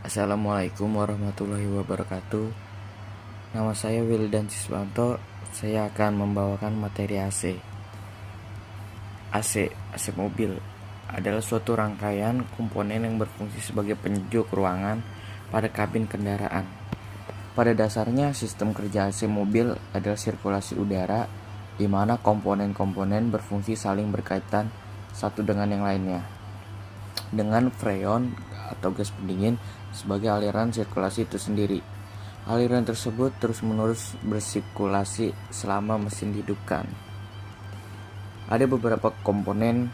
Assalamualaikum warahmatullahi wabarakatuh. Nama saya Wildan Siswanto. Saya akan membawakan materi AC. AC mobil adalah suatu rangkaian komponen yang berfungsi sebagai penyejuk ruangan pada kabin kendaraan. Pada dasarnya, sistem kerja AC mobil adalah sirkulasi udara di mana komponen-komponen berfungsi saling berkaitan satu dengan yang lainnya. Dengan freon atau gas pendingin sebagai aliran sirkulasi itu sendiri. Aliran tersebut terus-menerus bersirkulasi selama mesin dihidupkan. Ada beberapa komponen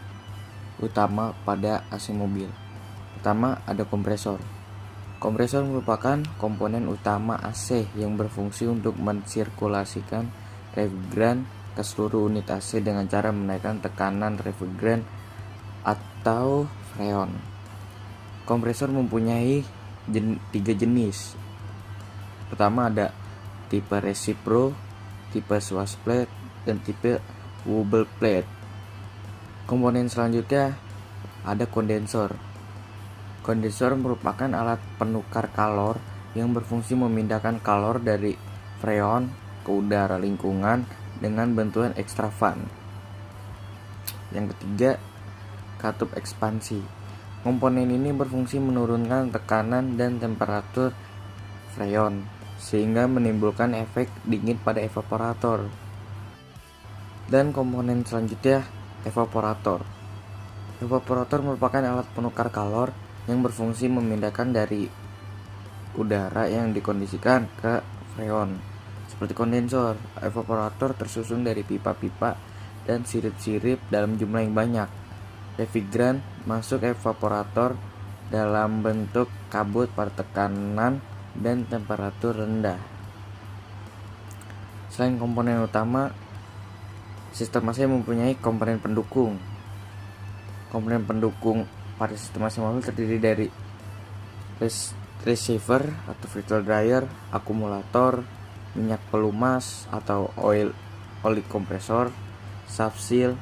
utama pada AC mobil. Pertama, ada kompresor. Kompresor merupakan komponen utama AC yang berfungsi untuk mensirkulasikan refrigeran ke seluruh unit AC dengan cara menaikkan tekanan refrigeran atau freon. Kompresor mempunyai tiga jenis. Pertama ada tipe resipro, tipe Schwarz plate, dan tipe Wobble plate. Komponen selanjutnya ada kondensor. Kondensor merupakan alat penukar kalor yang berfungsi memindahkan kalor dari freon ke udara lingkungan dengan bantuan ekstravan. Yang ketiga, katup ekspansi. Komponen ini berfungsi menurunkan tekanan dan temperatur freon sehingga menimbulkan efek dingin pada evaporator. Dan komponen selanjutnya, evaporator. Evaporator merupakan alat penukar kalor yang berfungsi memindahkan dari udara yang dikondisikan ke freon. Seperti kondensor, evaporator tersusun dari pipa-pipa dan sirip-sirip dalam jumlah yang banyak. Refrigeran masuk evaporator dalam bentuk kabut pada tekanan dan temperatur rendah. Selain komponen utama, sistem AC mempunyai komponen pendukung. Komponen pendukung pada sistem AC mobil terdiri dari receiver atau filter dryer, akumulator, minyak pelumas atau oli kompresor, subseal,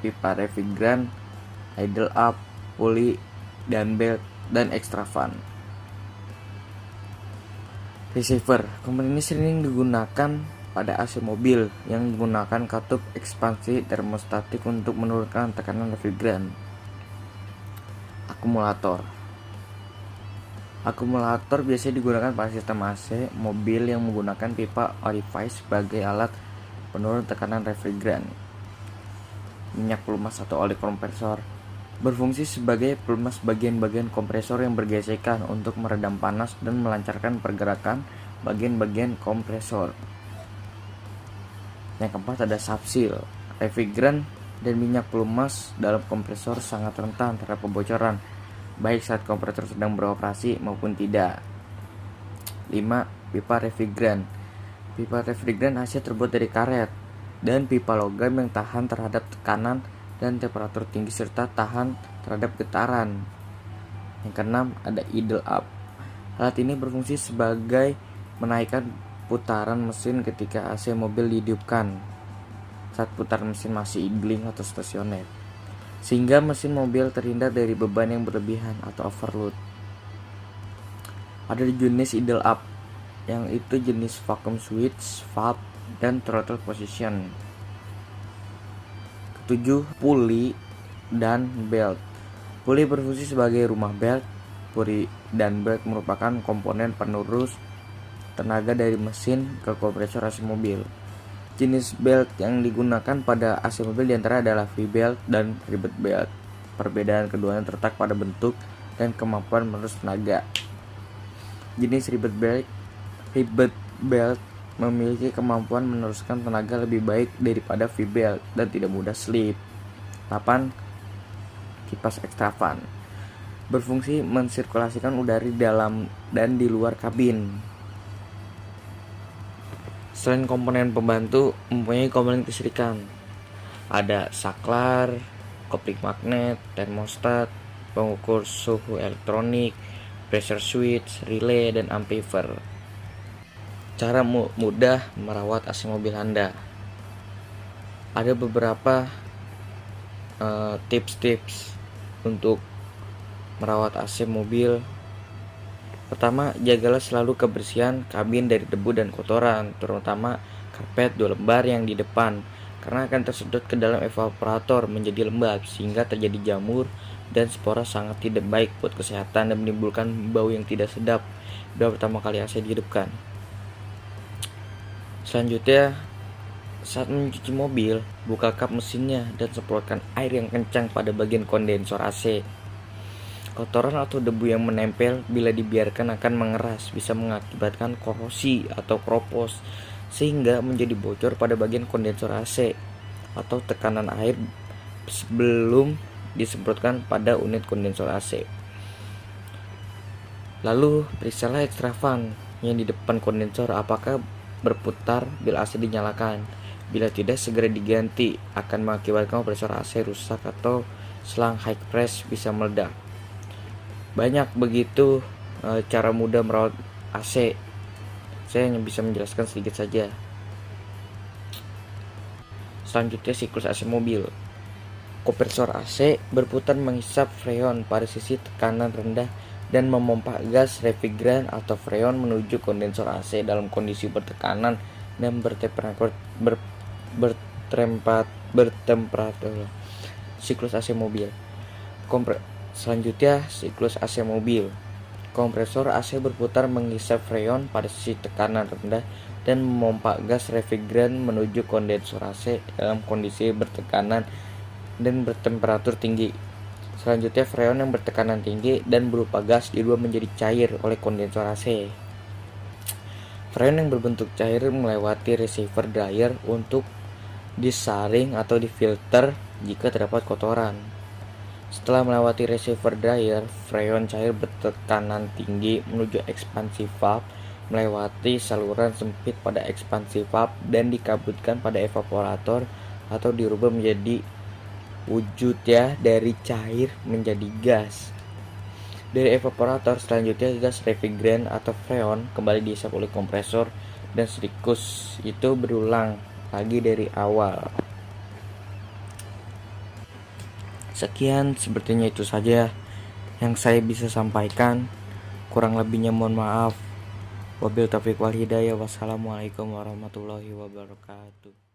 pipa refrigeran, idle up, puli, dan belt, dan ekstravan. Receiver, komponen ini sering digunakan pada AC mobil yang menggunakan katup ekspansi termostatik untuk menurunkan tekanan refrigeran. Akumulator. Akumulator biasanya digunakan pada sistem AC mobil yang menggunakan pipa orifice sebagai alat penurun tekanan refrigeran. Minyak pelumas atau oli kompresor berfungsi sebagai pelumas bagian-bagian kompresor yang bergesekan untuk meredam panas dan melancarkan pergerakan bagian-bagian kompresor. Yang keempat ada subseal. Refrigeran dan minyak pelumas dalam kompresor sangat rentan terhadap kebocoran, baik saat kompresor sedang beroperasi maupun tidak. 5. Pipa refrigeran. Pipa refrigeran AC terbuat dari karet dan pipa logam yang tahan terhadap tekanan dan temperatur tinggi serta tahan terhadap getaran. Yang keenam ada idle up. Alat ini berfungsi sebagai menaikkan putaran mesin ketika AC mobil dihidupkan saat putaran mesin masih idling atau stasioner, sehingga mesin mobil terhindar dari beban yang berlebihan atau overload. Ada jenis idle up, yang itu jenis vacuum switch, valve, dan throttle position. 7. Puli dan belt. Puli berfungsi sebagai rumah belt. Puli dan belt merupakan komponen penerus tenaga dari mesin ke kompresor AC mobil. Jenis belt yang digunakan pada AC mobil diantara adalah V-belt dan rivet belt. Perbedaan keduanya terletak pada bentuk dan kemampuan menerus tenaga. Jenis rivet belt memiliki kemampuan meneruskan tenaga lebih baik daripada V-belt dan tidak mudah slip. 8. Kipas ekstravan. Berfungsi mensirkulasikan udara di dalam dan di luar kabin. Selain komponen pembantu, mempunyai komponen kelistrikan. Ada saklar, kopling magnet, termostat, pengukur suhu elektronik, pressure switch, relay, dan amplifier. Cara mudah merawat AC mobil Anda. Ada beberapa tips-tips untuk merawat AC mobil Pertama, jagalah selalu kebersihan kabin dari debu dan kotoran, terutama karpet 2 lembar yang di depan, karena akan tersedot ke dalam evaporator menjadi lembab sehingga terjadi jamur dan spora sangat tidak baik buat kesehatan dan menimbulkan bau yang tidak sedap bila pertama kali AC dihidupkan. Selanjutnya, saat mencuci mobil, buka kap mesinnya dan semprotkan air yang kencang pada bagian kondensor AC. Kotoran atau debu yang menempel bila dibiarkan akan mengeras, bisa mengakibatkan korosi atau kropos, sehingga menjadi bocor pada bagian kondensor AC atau tekanan air sebelum disemprotkan pada unit kondensor AC. Lalu, periksalah extra fan yang di depan kondensor apakah berputar bila AC dinyalakan. Bila tidak, segera diganti, akan mengakibatkan kompresor AC rusak atau selang high press bisa meledak. Banyak begitu cara mudah merawat AC. Saya hanya bisa menjelaskan sedikit saja. Selanjutnya, siklus AC mobil. Kompresor AC berputar menghisap freon pada sisi tekanan rendah dan memompa gas refrigeran atau freon menuju kondensor AC dalam kondisi bertekanan dan bertemperatur. Siklus AC mobil. Selanjutnya, siklus AC mobil. Kompresor AC berputar menghisap freon pada sisi tekanan rendah dan memompa gas refrigeran menuju kondensor AC dalam kondisi bertekanan dan bertemperatur tinggi. Selanjutnya, freon yang bertekanan tinggi dan berupa gas dirubah menjadi cair oleh kondensor AC. Freon yang berbentuk cair melewati receiver dryer untuk disaring atau difilter jika terdapat kotoran. Setelah melewati receiver dryer, freon cair bertekanan tinggi menuju expansion valve, melewati saluran sempit pada expansion valve dan dikabutkan pada evaporator atau dirubah menjadi dari cair menjadi gas. Dari evaporator, selanjutnya gas refrigeran atau freon kembali dihisap oleh kompresor dan siklus itu berulang lagi dari awal. Sekian, sepertinya itu saja yang saya bisa sampaikan. Kurang lebihnya mohon maaf. Wabillahi taufiq wal hidayah. Wassalamualaikum warahmatullahi wabarakatuh.